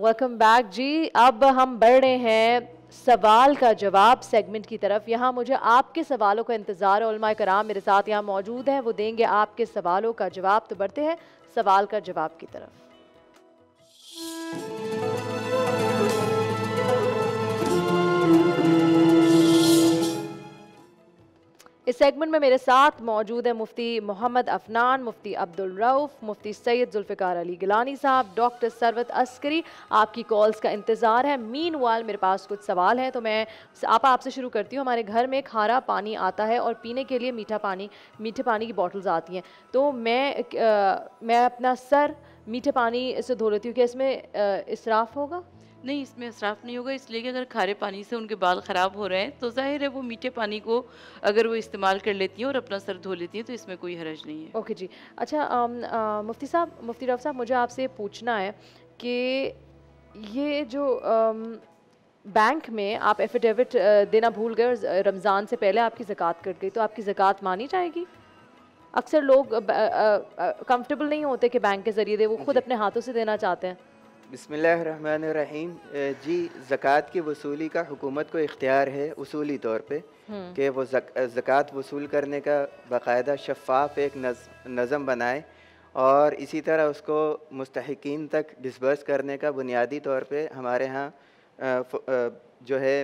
Welcome back जी। अब हम बढ़ रहे हैं सवाल का जवाब सेगमेंट की तरफ। यहाँ मुझे आपके सवालों का इंतज़ार है। उलमा कराम मेरे साथ यहाँ मौजूद हैं, वो देंगे आपके सवालों का जवाब। तो बढ़ते हैं सवाल का जवाब की तरफ। इस सेगमेंट में मेरे साथ मौजूद है मुफ्ती मोहम्मद अफनान, मुफ्ती अब्दुल रऊफ, मुफ्ती सैयद जुल्फ़िकार अली गिलानी साहब, डॉक्टर सरवत अस्करी। आपकी कॉल्स का इंतज़ार है। मीनवाइल मेरे पास कुछ सवाल हैं, तो मैं आपसे शुरू करती हूँ। हमारे घर में खारा पानी आता है और पीने के लिए मीठे पानी की बॉटल्स आती हैं, तो मैं अपना सर मीठे पानी से धो लेती हूँ। क्या इसमें इसराफ़ होगा? नहीं, इसमें इसराफ़ नहीं होगा, इसलिए कि अगर खारे पानी से उनके बाल ख़राब हो रहे हैं तो ज़ाहिर है वो मीठे पानी को अगर वो इस्तेमाल कर लेती हैं और अपना सर धो लेती हैं तो इसमें कोई हरज नहीं है। ओके जी। अच्छा, मुफ्ती रऊफ साहब, मुझे आपसे पूछना है कि ये जो बैंक में आप एफिडेविट देना भूल गए और रमज़ान से पहले आपकी ज़कात कट गई, तो आपकी ज़कात मानी जाएगी? अक्सर लोग कंफर्टेबल नहीं होते कि बैंक के ज़रिए दे, वो खुद अपने हाथों से देना चाहते हैं। बिस्मिल्लाहिर्रहमानिर्रहीम। जी, ज़कात की वसूली का हुकूमत को इख्तियार है उसूली तौर पे कि वो ज़कात वसूल करने का बाकायदा शफ़ाफ़ एक नज़म बनाए और इसी तरह उसको मुस्तहिकीन तक डिस्बर्स करने का बुनियादी तौर पे हमारे यहाँ जो है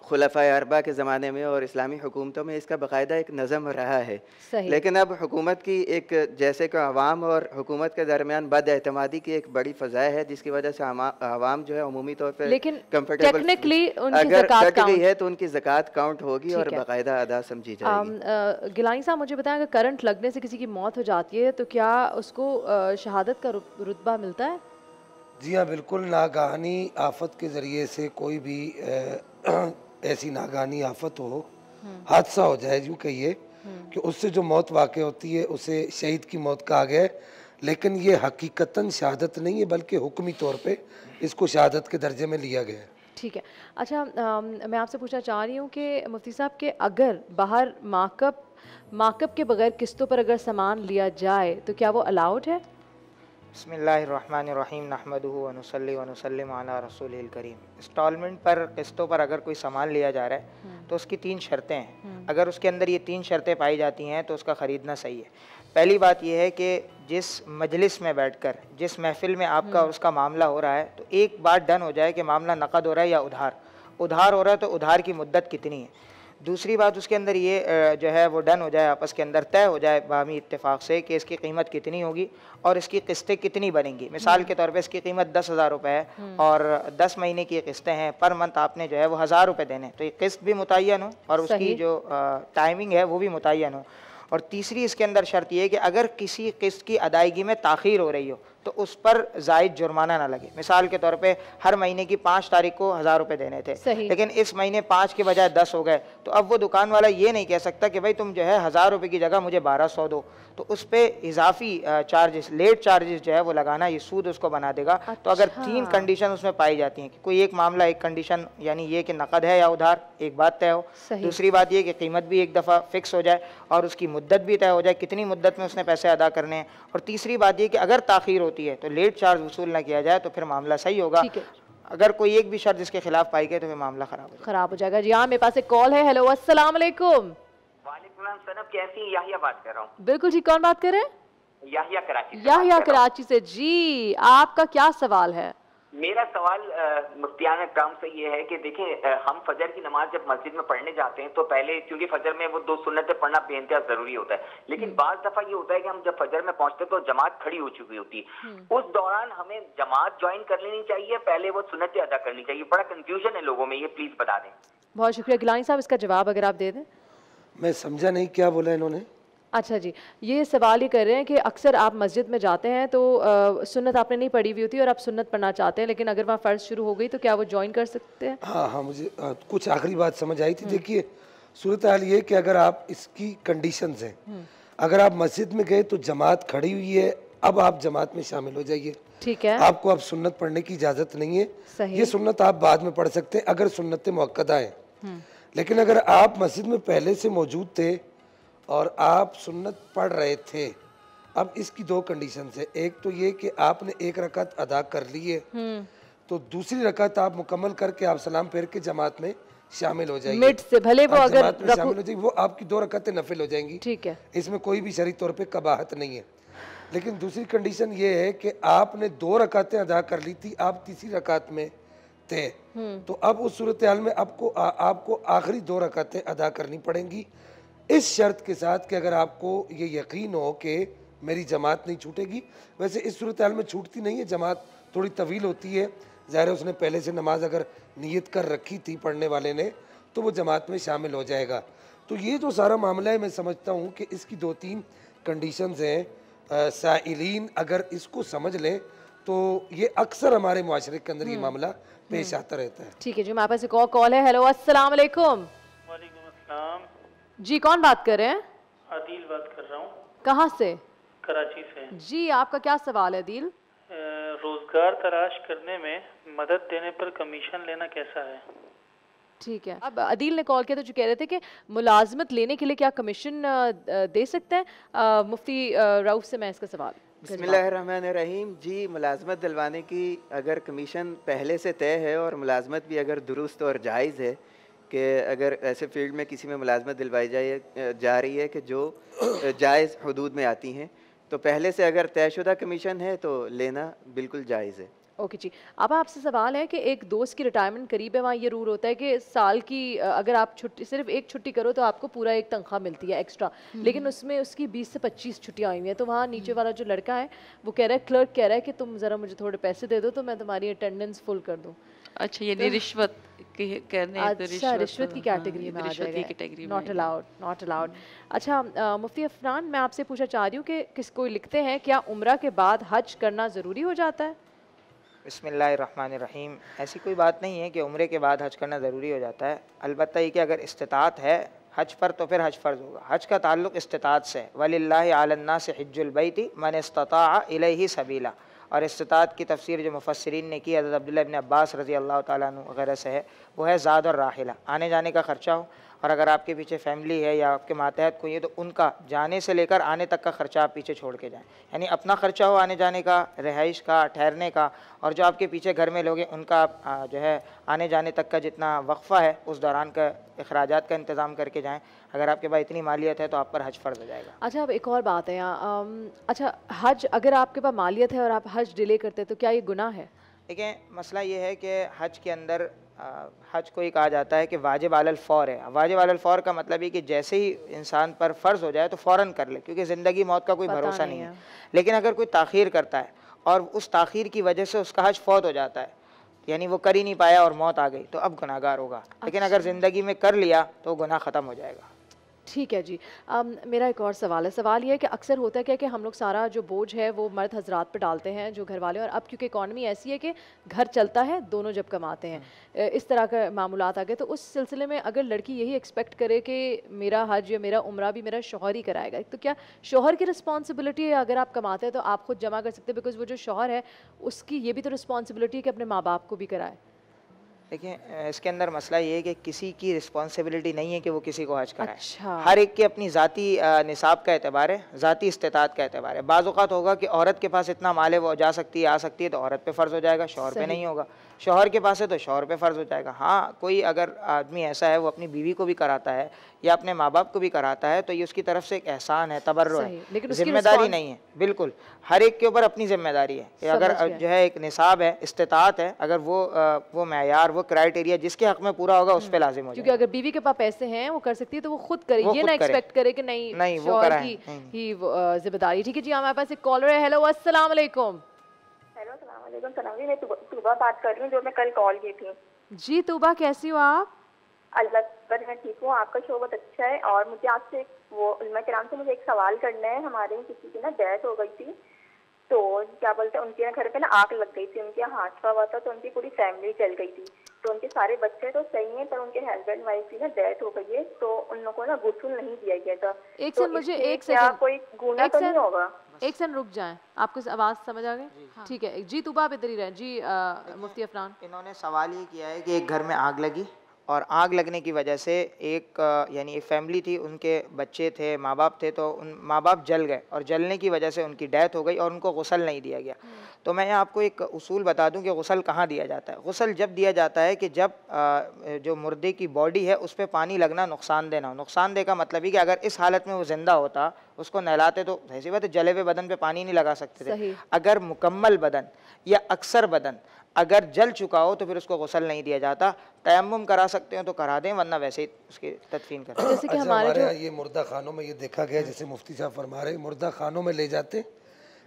खुलफ़ाए अरबा के ज़माने में और इस्लामी हुकूमतों में इसका बाकायदा एक नज़म रहा है। लेकिन अब हुकूमत की एक जैसे कि अवाम और हुकूमत के दरमियान बदएतमादी की एक बड़ी फ़ज़ा है, जिसकी वजह से अवाम जो है अमूमी तौर पर कंफर्टेबल, टेक्निकली अगर कट गई है तो उनकी ज़कात काउंट होगी और बाकायदा अदा समझी जाएगी। गिलानी साहब, मुझे बताएं, अगर करंट लगने से किसी की मौत हो जाती है तो क्या उसको शहादत का रुतबा मिलता है? जी हाँ, बिल्कुल। नागानी आफत के ज़रिए से कोई भी ऐसी नागानी आफत हो, हादसा हो जाए, यूँ कहिए कि उससे जो मौत वाक़ई होती है उसे शहीद की मौत कहा गया है, लेकिन ये हकीकतन शहादत नहीं है बल्कि हुक्मी तौर पे इसको शहादत के दर्जे में लिया गया है। ठीक है। अच्छा, मैं आपसे पूछना चाह रही हूँ कि मुफ्ती साहब के अगर बाहर मार्कअप के बगैर किस्तों पर अगर सामान लिया जाए तो क्या वो अलाउड है? बिस्मिल्लाहिर्रहमानिर्रहीम, नहमदुहु व नुसल्ली व नुसल्लिम अला रसूलिल करीम। इंस्टॉलमेंट पर, किस्तों पर अगर कोई सामान लिया जा रहा है तो उसकी 3 शर्तें हैं। अगर उसके अंदर ये 3 शर्तें पाई जाती हैं तो उसका ख़रीदना सही है। पहली बात यह है कि जिस मजलिस में बैठकर, जिस महफिल में आपका उसका मामला हो रहा है, तो एक बात डन हो जाए कि मामला नक़द हो रहा है या उधार हो रहा है, तो उधार की मुद्दत कितनी है। दूसरी बात, उसके अंदर ये जो है वो डन हो जाए, आपस के अंदर तय हो जाए बाहमी इत्तेफाक से कि इसकी कीमत कितनी होगी और इसकी किस्तें कितनी बनेंगी। मिसाल के तौर पे इसकी कीमत 10,000 रुपये है और 10 महीने की किस्तें हैं, पर मंथ आपने जो है वो 1,000 रुपये देने, तो ये किस्त भी मुतय्यन हो और उसकी जो टाइमिंग है वो भी मुतय्यन हो। और तीसरी इसके अंदर शर्त ये है कि अगर किसी किस्त की अदायगी में ताख़ीर हो रही हो तो उस पर ज़ायद जुर्माना ना लगे। मिसाल के तौर पे हर महीने की 5 तारीख को 1,000 रुपये देने थे, लेकिन इस महीने 5 के बजाय 10 हो गए, तो अब वो दुकान वाला ये नहीं कह सकता कि भाई तुम जो है 1,000 रुपये की जगह मुझे 1,200 दो, तो उस पर इजाफी चार्जेस, लेट चार्जेस जो है वो लगाना, ये सूद उसको बना देगा। तो अगर 3 कंडीशन उसमें पाई जाती हैं कि कोई एक मामला, एक कंडीशन यानी ये कि नकद है या उधार, एक बात तय हो। दूसरी बात ये कि कीमत भी एक दफ़ा फिक्स हो जाए और उसकी मुद्दत भी तय हो जाए, कितनी मुद्दत में उसने पैसे अदा करने हैं। और तीसरी बात ये कि अगर ताख़ीर होती है तो लेट चार्ज वसूल ना किया जाए, तो फिर मामला सही होगा। अगर कोई एक भी शर्त इसके खिलाफ पाई गई तो फिर मामला खराब हो जाएगा। जी हाँ, मेरे पास एक कॉल है। हेलो, अस्सलाम वालेकुम। वालेकुम सलाम, कैसी हैं? याहिया बात कर रहा हूँ। बिल्कुल जी, कौन बात कर रहे हैं? याहिया कराची से। जी, आपका क्या सवाल है? मेरा सवाल मुफ्तियान इकराम से ये है कि देखें, हम फजर की नमाज जब मस्जिद में पढ़ने जाते हैं तो पहले, क्योंकि फजर में वो 2 सुन्नतें पढ़ना बेइंतहा जरूरी होता है, लेकिन बाज दफा ये होता है कि हम जब फजर में पहुंचते तो जमात खड़ी हो चुकी होती है। उस दौरान हमें जमात ज्वाइन कर लेनी चाहिए, पहले वो सुन्नतें अदा करनी चाहिए? बड़ा कंफ्यूजन है लोगों में, ये प्लीज बता दें। बहुत शुक्रिया गिलानी साहब, इसका जवाब अगर आप दे दें। मैं समझा नहीं, क्या बोला इन्होंने? अच्छा जी, ये सवाल ही कर रहे हैं कि अक्सर आप मस्जिद में जाते हैं तो सुन्नत आपने नहीं पढ़ी हुई होती और आप सुन्नत पढ़ना चाहते हैं, लेकिन अगर वहाँ फ़र्ज़ शुरू हो गई तो क्या वो ज्वाइन कर सकते हैं? हाँ, मुझे कुछ आखिरी बात समझ आई थी। देखिए, सूरत हाल ये कि अगर आप, इसकी कंडीशंस हैं, अगर आप मस्जिद में गए तो जमात खड़ी हुई है, अब आप जमात में शामिल हो जाइए। ठीक है, आपको अब सुन्नत पढ़ने की इजाज़त नहीं है। ये सुन्नत आप बाद में पढ़ सकते हैं अगर सुन्नत मुअक्कदा है। लेकिन अगर आप मस्जिद में पहले से मौजूद थे और आप सुन्नत पढ़ रहे थे, अब इसकी दो कंडीशन है। एक तो ये कि आपने एक रकात अदा कर ली है, तो दूसरी रकात आप मुकम्मल करके आप सलाम फेर के जमात में शामिल हो जाएगी। मिड से भले वो अगर जमात में शामिल हो जाएगी, वो आपकी 2 रकातें नफिल हो जाएंगी। ठीक है, इसमें कोई भी शरई तौर पे कबाहत नहीं है। लेकिन दूसरी कंडीशन ये है कि आपने 2 रकातें अदा कर ली थी, आप तीसरी रकात में थे, तो अब उस सूरत हाल में आपको आखिरी 2 रकातें अदा करनी पड़ेंगी, इस शर्त के साथ कि अगर आपको ये यकीन हो कि मेरी जमात नहीं छूटेगी। वैसे इस सूरत हाल में छूटती नहीं है, जमात थोड़ी तवील होती है। ज़ाहिर है उसने पहले से नमाज अगर नीयत कर रखी थी पढ़ने वाले ने, तो वो जमात में शामिल हो जाएगा। तो ये जो सारा मामला है, मैं समझता हूँ कि इसकी 2-3 कंडीशंस हैं। साइलीन अगर इसको समझ लें तो ये अक्सर हमारे मुआशरे के अंदर ये मामला पेश आता रहता है। ठीक है जी, हमारे पास एक और कॉल है। हेलो, अस्सलाम वालेकुम। वालेकुम अस्सलाम जी, कौन बात कर रहे हैं? आदिल बात कर रहा हूँ, कहाँ से? कराची से। जी, आपका क्या सवाल है आदिल? रोजगार तलाश करने में मदद देने पर कमीशन लेना कैसा है? ठीक है, अब अदील ने कॉल किया तो जो कह रहे थे कि मुलाजमत लेने के लिए क्या कमीशन दे सकते हैं? मुफ्ती रऊफ से मैं इसका सवाल। बिस्मिल्लाहिर्रहमानिर्रहीम। जी, मुलाजमत दिलवाने की अगर कमीशन पहले से तय है और मुलाजमत भी अगर दुरुस्त और जायज़ है कि अगर ऐसे फील्ड में किसी में मुलाजमत दिलवाई जा रही है कि जो जायज़ हदूद में आती हैं, तो पहले से अगर तयशुदा कमीशन है तो लेना बिल्कुल जायज़ है। ओके जी, अब आपसे सवाल है कि एक दोस्त की रिटायरमेंट करीब है, वहाँ ये रूल होता है कि साल की अगर आप छुट्टी सिर्फ एक छुट्टी करो तो आपको पूरा एक तनख्वाह मिलती है एक्स्ट्रा, लेकिन उसमें उसकी 20 से 25 छुट्टियाँ आई हुई हैं। तो वहाँ नीचे वाला जो लड़का है वो कह रहा है, क्लर्क कह रहा है कि तुम ज़रा मुझे थोड़े पैसे दे दो तो मैं तुम्हारी अटेंडेंस फुल कर दूँ। अच्छा, ये रिश्वत करने अच्छा, रिश्वत की कैटेगरी में आ जाएगा, नॉट अलाउड, नॉट अलाउड। अच्छा मुफ्ती अफनान, मैं आपसे पूछना चाह रही हूँ कि किसको लिखते हैं, क्या उम्रा के बाद हज करना ज़रूरी हो जाता है? बिस्मिल्लाहिर्रहमानिर्रहीम। ऐसी कोई बात नहीं है कि उम्रे के बाद हज करना ज़रूरी हो जाता है। अलबत्ता ये कि अगर इस्तिताअत है हज पर तो फिर हज फ़र्ज़ होगा। हज का ताल्लुक़ इस्तिताअत से, वलिल्लाहि अलन्नासि हिज्जुल बैति मन इस्तताअ इलैहि सबीला। और इस्तिताअत की तफसीर जो मुफस्सिरीन ने की हज़रत अब्दुल्लाह इब्न अब्बास रज़ी अल्लाह तआला अन्हु वगैरह से है, वो है ज़ाद और राहिला, आने जाने का ख़र्चा हो। और अगर आपके पीछे फैमिली है या आपके मातहत कोई है तो उनका जाने से लेकर आने तक का ख़र्चा आप पीछे छोड़ के जाएं। यानी अपना ख़र्चा हो आने जाने का, रिहाइश का, ठहरने का, और जो आपके पीछे घर में लोग हैं उनका जो है आने जाने तक का जितना वक्फ़ा है उस दौरान का अखराजात का इंतज़ाम करके जाएँ। अगर आपके पास इतनी मालियत है तो आप पर हज फ़र्ज़ हो जाएगा। अच्छा, अब एक और बात है यहाँ, अच्छा हज अगर आपके पास मालियत है और आप हज डिले करते हैं तो क्या ये गुनाह है? देखिए, मसला ये है कि हज के अंदर हज को ही कहा जाता है कि वाजिब अलल फ़ौर है। वाजिब अलल फ़ौर का मतलब है कि जैसे ही इंसान पर फ़र्ज़ हो जाए तो फ़ौरन कर ले, क्योंकि ज़िंदगी मौत का कोई भरोसा नहीं है। लेकिन अगर कोई ताख़ीर करता है और उस ताख़ीर की वजह से उसका हज फ़ौत हो जाता है, यानी वो कर ही नहीं पाया और मौत आ गई, तो अब गुनाहगार होगा। लेकिन अगर ज़िंदगी में कर लिया तो गुनाह ख़त्म हो जाएगा। ठीक है जी। मेरा एक और सवाल है। सवाल ये है कि अक्सर होता है कि हम लोग सारा जो बोझ है वो मर्द हजरात पे डालते हैं, जो घर वाले, और अब क्योंकि इकॉनमी ऐसी है कि घर चलता है दोनों जब कमाते हैं, इस तरह का मामूलात आ गए, तो उस सिलसिले में अगर लड़की यही एक्सपेक्ट करे कि मेरा हज या मेरा उम्रा भी मेरा शौहर ही कराएगा, तो क्या शौहर की रिस्पॉन्सिबिलिटी है? अगर आप कमाते हैं तो आप खुद जमा कर सकते हैं, बिकॉज वो जो शौहर है उसकी ये भी तो रिस्पॉन्सिबिलिटी है कि अपने माँ बाप को भी कराए। देखिए, इसके अंदर मसला ये है कि किसी की रिस्पॉन्सिबिलिटी नहीं है कि वो किसी को हज कराए। अच्छा। हर एक की अपनी ज़ाती निसाब का एतबार है, ज़ाती इस्तिताअत का एतबार है। बाज़ औक़ात होगा कि औरत के पास इतना माल है वो जा सकती है, आ सकती है, तो औरत पे फ़र्ज़ हो जाएगा, शौहर पे नहीं होगा। शौहर के पास है तो शौहर पे फ़र्ज़ हो जाएगा। हाँ, कोई अगर आदमी ऐसा है वो अपनी बीवी को भी कराता है या अपने माँ बाप को भी कराता है तो ये उसकी तरफ से एक एहसान है, तबर्रुअ है, जिम्मेदारी नहीं है। बिल्कुल, हर एक के ऊपर अपनी जिम्मेदारी है। अगर जो है एक निसाब है, इस्तिताअत है, अगर वो मेयार, वो क्राइटेरिया जिसके हक़ में पूरा होगा उस पर लाजिम हो जाएगा। क्योंकि अगर बीवी के पास पैसे हैं वो कर सकती है तो वो खुद करे, ये ना एक्सपेक्ट करे कि नहीं वो कराए ही जिम्मेदारी। ठीक है जी, हमारे पास एक कॉलर है। हेलो, अस्सलाम वालेकुम। हेलो, अस्सलाम वालेकुम। सलाम जी, मैं तूबा बात कर रही हूँ, जो मैं कल कॉल की थी। जी तूबा, कैसी हो आप? अल्लाह पर मैं ठीक हूँ, आपका शो बहुत अच्छा है। और मुझे आपसे वो उलमा किराम से मुझे एक सवाल करना है। हमारे यहाँ किसी की ना डेथ हो गई थी, तो क्या बोलते हैं उनके घर पे ना आग लग गई थी, उनके हादसा हुआ था, तो उनकी पूरी फैमिली जल गई थी। तो उनके सारे बच्चे तो सही हैं, पर उनके हस्बैंड वाइफ की ना डेथ हो गई है, तो उन लोगों को ना गुस्ल नहीं दिया गया था। एक तो सेकंड, मुझे एक क्या सेकंड, कोई गुनाह तो नहीं होगा? एक सेकंड रुक जाएं, आपको आवाज़ समझ आ गई? ठीक है जी, तूबा आप इधर ही रहें। जी मुफ्ती अफनान, इन्होंने सवाल ये किया है कि एक घर में आग लगी और आग लगने की वजह से एक यानी एक फैमिली थी, उनके बच्चे थे, माँ बाप थे, तो उन माँ बाप जल गए और जलने की वजह से उनकी डेथ हो गई और उनको गुस्ल नहीं दिया गया। तो मैं आपको एक उसूल बता दूं कि गुस्ल कहाँ दिया जाता है। गुस्ल जब दिया जाता है कि जब जो मुर्दे की बॉडी है उस पर पानी लगना नुकसानदेह ना हो। नुकसानदेह का मतलब ही कि अगर इस हालत में वो ज़िंदा होता, उसको नहलाते तो ऐसी बात है, जले हुए बदन पे पानी नहीं लगा सकते थे। अगर मुकम्मल बदन या अक्सर बदन अगर जल चुका हो तो फिर उसको गुस्ल नहीं दिया जाता। तयम्मुम करा सकते हो तो करा दें, वरना वैसे ही उसकी तदफीन करें। जैसे कि हमारे यहाँ ये मुर्दा खानों में ये देखा गया, जैसे मुफ्ती साहब फरमा रहे, मुर्दा खानों में ले जाते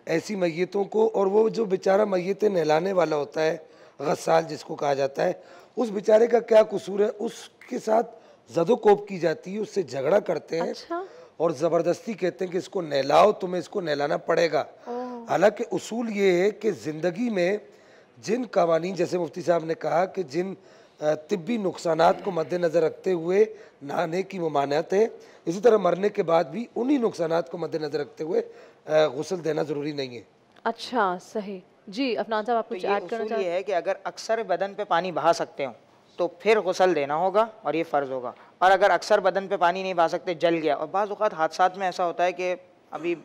ऐसी मैयतों को, और वो जो बेचारा मैयतें नहलाने वाला होता है, गस्साल जिसको कहा जाता है, उस बेचारे का क्या कसूर है, उसके साथ ज़दोकोब की जाती है, उससे झगड़ा करते हैं। अच्छा? और ज़बरदस्ती कहते हैं कि इसको नहलाओ, तुम्हें इसको नहलाना पड़ेगा। हालांकि उसूल ये है कि ज़िंदगी में जिन कवानीन, जैसे मुफ्ती साहब ने कहा कि जिन तिब्बी नुकसानात को मद्देनज़र रखते हुए नहाने की ममानियत है, इसी तरह मरने के बाद भी उन्हीं नुकसानात को मद्देनज़र रखते हुए गुस्ल देना ज़रूरी नहीं है। अच्छा, सही जी। अफनान साहब, आप कुछ ऐड करना चाहते हैं? ये है कि अगर अक्सर बदन पे पानी बहा सकते हो तो फिर गुस्ल देना होगा और ये फ़र्ज़ होगा। और अगर अक्सर बदन पे पानी नहीं बहा सकते, जल गया, और बाज़ औक़ात हादसात में ऐसा होता है कि अभी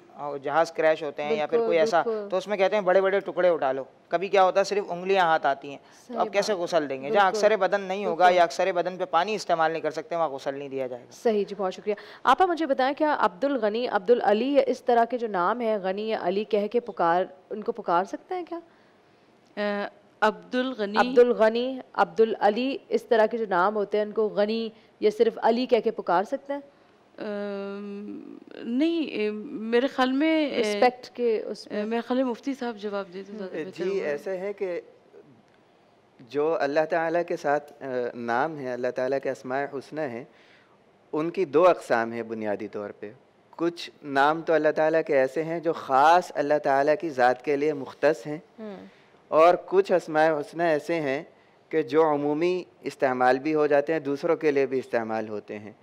जहाज़ क्रैश होते हैं या फिर कोई ऐसा, तो उसमें कहते हैं बड़े बड़े टुकड़े उठा लो। कभी क्या होता है सिर्फ उंगलियां हाथ आती हैं, तो अब कैसे गुस्ल देंगे? जहाँ अक्सर बदन नहीं होगा या अक्सर बदन पे पानी इस्तेमाल नहीं कर सकते, वहाँ गुस्ल नहीं दिया जाएगा। सही जी, बहुत शुक्रिया। आपा मुझे बताएं, क्या अब्दुल गनी, अब्दुल अली, इस तरह के जो नाम है, गनी या अली कह के उनको पुकार सकते हैं क्या? अब्दुल गनी, अब्दुल अली, इस तरह के जो नाम होते हैं उनको गनी या सिर्फ अली कह के पुकार सकते हैं? नहीं, मेरे ख्याल में रिस्पेक्ट के मेरे ख्याल में मुफ्ती साहब जवाब दे तो ज़्यादा बेहतर जी। ऐसे है कि जो अल्लाह ताला के साथ नाम है, अल्लाह ताला के अस्माए हुस्ना हैं, उनकी दो अक़साम है बुनियादी तौर पे। कुछ नाम तो अल्लाह ताला के ऐसे हैं जो ख़ास अल्लाह ताला की ज़ात के लिए मुख्तस हैं, और कुछ अस्माए हुस्ना ऐसे हैं कि जो अमूमी इस्तेमाल भी हो जाते हैं, दूसरों के लिए भी इस्तेमाल होते हैं।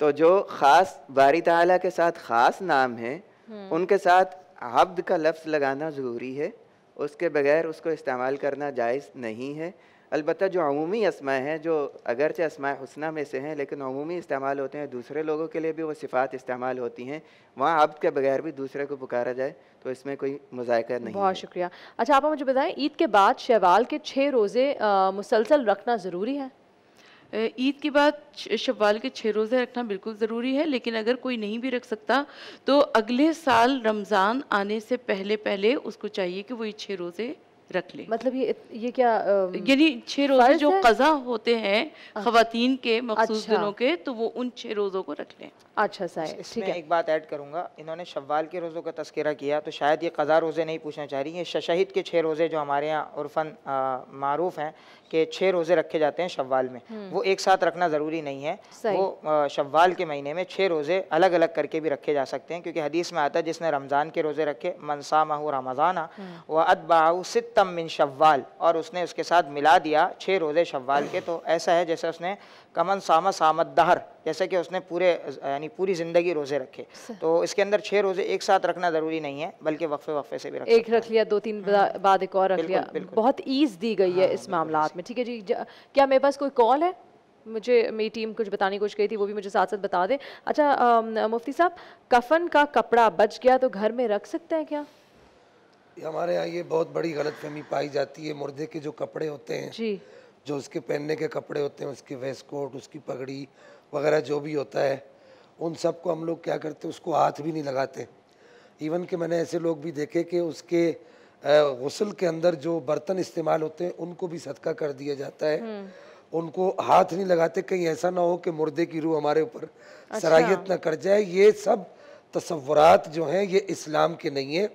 तो जो ख़ास बारी ताला के साथ ख़ास नाम है, उनके साथ अब्द का लफ्ज़ लगाना ज़रूरी है, उसके बगैर उसको इस्तेमाल करना जायज़ नहीं है। अलबत्ता जो अमूमी अस्माए हैं, जो अगरचे अस्माए हुस्ना में से हैं लेकिन अमूमी इस्तेमाल होते हैं, दूसरे लोगों के लिए भी वो सिफ़ात इस्तेमाल होती हैं, वहाँ अब्द के बगैर भी दूसरे को पुकारा जाए तो इसमें कोई मुज़ायका नहीं। बहुत शुक्रिया। अच्छा, आप मुझे बताएं, ईद के बाद शव्वाल के 6 रोज़े मुसलसल रखना ज़रूरी है? ईद के बाद शव्वाल के 6 रोज़े रखना बिल्कुल ज़रूरी है, लेकिन अगर कोई नहीं भी रख सकता तो अगले साल रमज़ान आने से पहले पहले उसको चाहिए कि वो ये 6 रोज़े रख ले। मतलब ये क्या यानी 6 रोज़े जो क़ज़ा होते हैं ख़वातीन के मख़सूस दिनों के, तो वो उन 6 रोज़ों को रख लें। अच्छा सही, ठीक है। एक बात ऐड करूँगा, इन्होंने शव्वाल के रोज़ों का तज़किरा किया तो शायद ये क़ज़ा रोज़े नहीं पूछना चाह रही हैं। शहीद के 6 रोज़े जो हमारे यहाँ उर्फ़न मारूफ़ हैं कि 6 रोज़े रखे जाते हैं शव्वाल में, वो एक साथ रखना ज़रूरी नहीं है। वो शव्वाल के महीने में 6 रोज़े अलग अलग करके भी रखे जा सकते हैं, क्योंकि हदीस में आता है जिसने रमज़ान के रोज़े रखे, मन सामहु रमज़ाना व अतबअहु सित्तम मिन शव्वाल, और उसने उसके साथ मिला दिया 6 रोज़े शव्वाल के, तो ऐसा है जैसे उसने कमन सामा सामत दहर, जैसे कि उसने पूरे यानी पूरी ज़िंदगी रोज़े रखे। तो इसके अंदर 6 रोज़े एक साथ रखना ज़रूरी नहीं है, बल्कि वक्फे वक्फे से भी रख एक रख लिया, 2-3 बाद एक और रख लिया। बहुत ईज़ दी गई है इस मामलात में। ठीक है जी, क्या मेरे पास कोई कॉल है? मुझे मेरी टीम कुछ बताने की कोशिश की थी, वो भी मुझे साथ साथ बता दें। अच्छा मुफ्ती साहब, कफन का कपड़ा बच गया तो घर में रख सकते हैं क्या? हमारे यहाँ ये बहुत बड़ी गलतफहमी पाई जाती है। मुर्दे के जो कपड़े होते हैं जी, जो उसके पहनने के कपड़े होते हैं, उसके वेस्ट कोट, उसकी पगड़ी वगैरह जो भी होता है, उन सब को हम लोग क्या करते हैं, उसको हाथ भी नहीं लगाते। इवन कि मैंने ऐसे लोग भी देखे कि उसके गुस्ल के अंदर जो बर्तन इस्तेमाल होते हैं उनको भी सदका कर दिया जाता है, उनको हाथ नहीं लगाते, कहीं ऐसा ना हो कि मुर्दे की रूह हमारे ऊपर सराहियत ना कर जाए। ये सब तसव्वुरात जो हैं ये इस्लाम के नहीं है।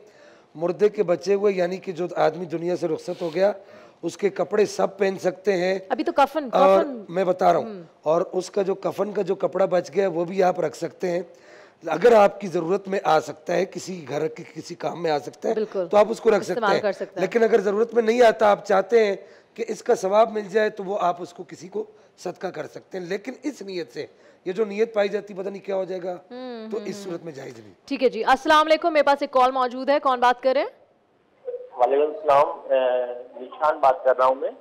मुर्दे के बचे हुए यानी कि जो आदमी दुनिया से रुखसत हो गया, उसके कपड़े सब पहन सकते हैं। अभी तो कफन और मैं बता रहा हूँ, और उसका जो कफन का जो कपड़ा बच गया वो भी आप रख सकते हैं। अगर आपकी ज़रूरत में आ सकता है, किसी घर के किसी काम में आ सकता है, तो आप उसको रख सकते हैं। लेकिन अगर ज़रूरत में नहीं आता, आप चाहते हैं कि इसका सवाब मिल जाए, तो वो आप उसको किसी को सदका कर सकते हैं, लेकिन इस नीयत से। ये जो नीयत पाई जाती पता नहीं क्या हो जाएगा, तो इस सूरत में जायज़ नहीं। ठीक है जी। अस्सलाम वालेकुम, मेरे पास एक कॉल मौजूद है, कौन बात कर रहे हैं? वालेकुम सलाम, जीशान बात कर रहा हूँ मैं।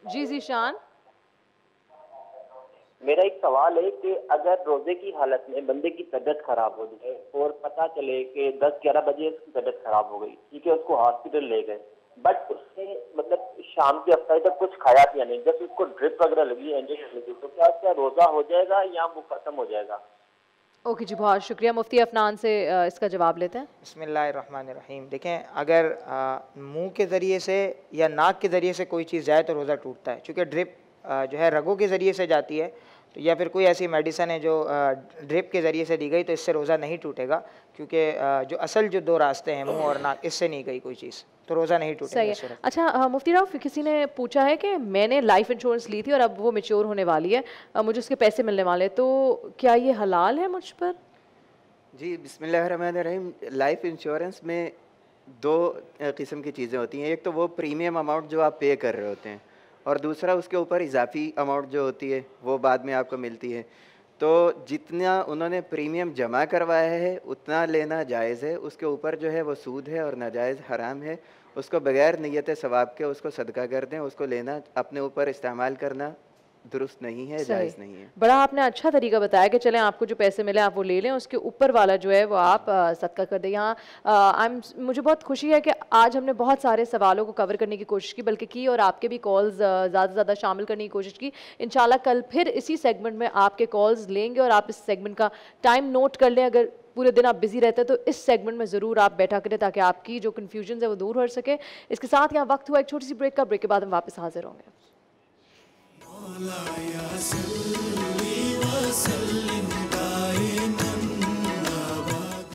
जी जीशान, मेरा एक सवाल है कि अगर रोजे की हालत में बंदे की तबीयत खराब हो जाए और पता चले कि 10-11 बजे उसकी तबीयत खराब हो गई, ठीक है, उसको हॉस्पिटल ले गए, बट उसने मतलब शाम के अफ्तारी तक कुछ खाया पिया नहीं, जब उसको ड्रिप वगैरह लगी, इंजेक्शन लगी, तो क्या उसका रोजा हो जाएगा या वो खत्म हो जाएगा? ओके जी, बहुत शुक्रिया। मुफ्ती अफनान से इसका जवाब लेते हैं। बिस्मिल्लाहिर्रहमानिर्रहीम। देखें, अगर मुंह के ज़रिए से या नाक के ज़रिए से कोई चीज़ जाए तो रोज़ा टूटता है, क्योंकि ड्रिप जो है रगों के ज़रिए से जाती है, तो या फिर कोई ऐसी मेडिसन है जो ड्रिप के ज़रिए से दी गई, तो इससे रोज़ा नहीं टूटेगा, क्योंकि जो असल जो दो रास्ते हैं मुंह और नाक, इससे नहीं गई कोई चीज़, तो रोज़ा नहीं टूटेगा। सही है। अच्छा मुफ्ती राव, किसी ने पूछा है कि मैंने लाइफ इंश्योरेंस ली थी और अब वो मैच्योर होने वाली है, मुझे उसके पैसे मिलने वाले, तो क्या ये हलाल है मुझ पर? जी बिस्मिल्लाहिर्रहमानिर्रहीम। लाइफ इंश्योरेंस में दो किस्म की चीज़ें होती हैं। एक तो वो प्रीमियम अमाउंट जो आप पे कर रहे होते हैं, और दूसरा उसके ऊपर इजाफी अमाउंट जो होती है वो बाद में आपको मिलती है। तो जितना उन्होंने प्रीमियम जमा करवाया है उतना लेना जायज़ है, उसके ऊपर जो है वो सूद है और नाजायज़ हराम है। उसको बगैर नियत सवाब के उसको सदका कर दें, उसको लेना अपने ऊपर इस्तेमाल करना दुरुस्त नहीं है, जायज़ नहीं है। बड़ा आपने अच्छा तरीका बताया कि चलें आपको जो पैसे मिले आप वो ले लें, उसके ऊपर वाला जो है वो आप सदका कर दें। यहाँ मुझे बहुत खुशी है कि आज हमने बहुत सारे सवालों को कवर करने की कोशिश की, बल्कि की, और आपके भी कॉल्स ज़्यादा से ज़्यादा शामिल करने की कोशिश की। इंशाल्लाह कल फिर इसी सेगमेंट में आपके कॉल्स लेंगे, और आप इस सेगमेंट का टाइम नोट कर लें। अगर पूरे दिन आप बिजी रहते हैं तो इस सेगमेंट में ज़रूर आप बैठा करें, ताकि आपकी जो कन्फ्यूजन है वो दूर हो सके। इसके साथ यहाँ वक्त हुआ एक छोटी सी ब्रेक का। ब्रेक के बाद हम वापस हाजिर होंगे।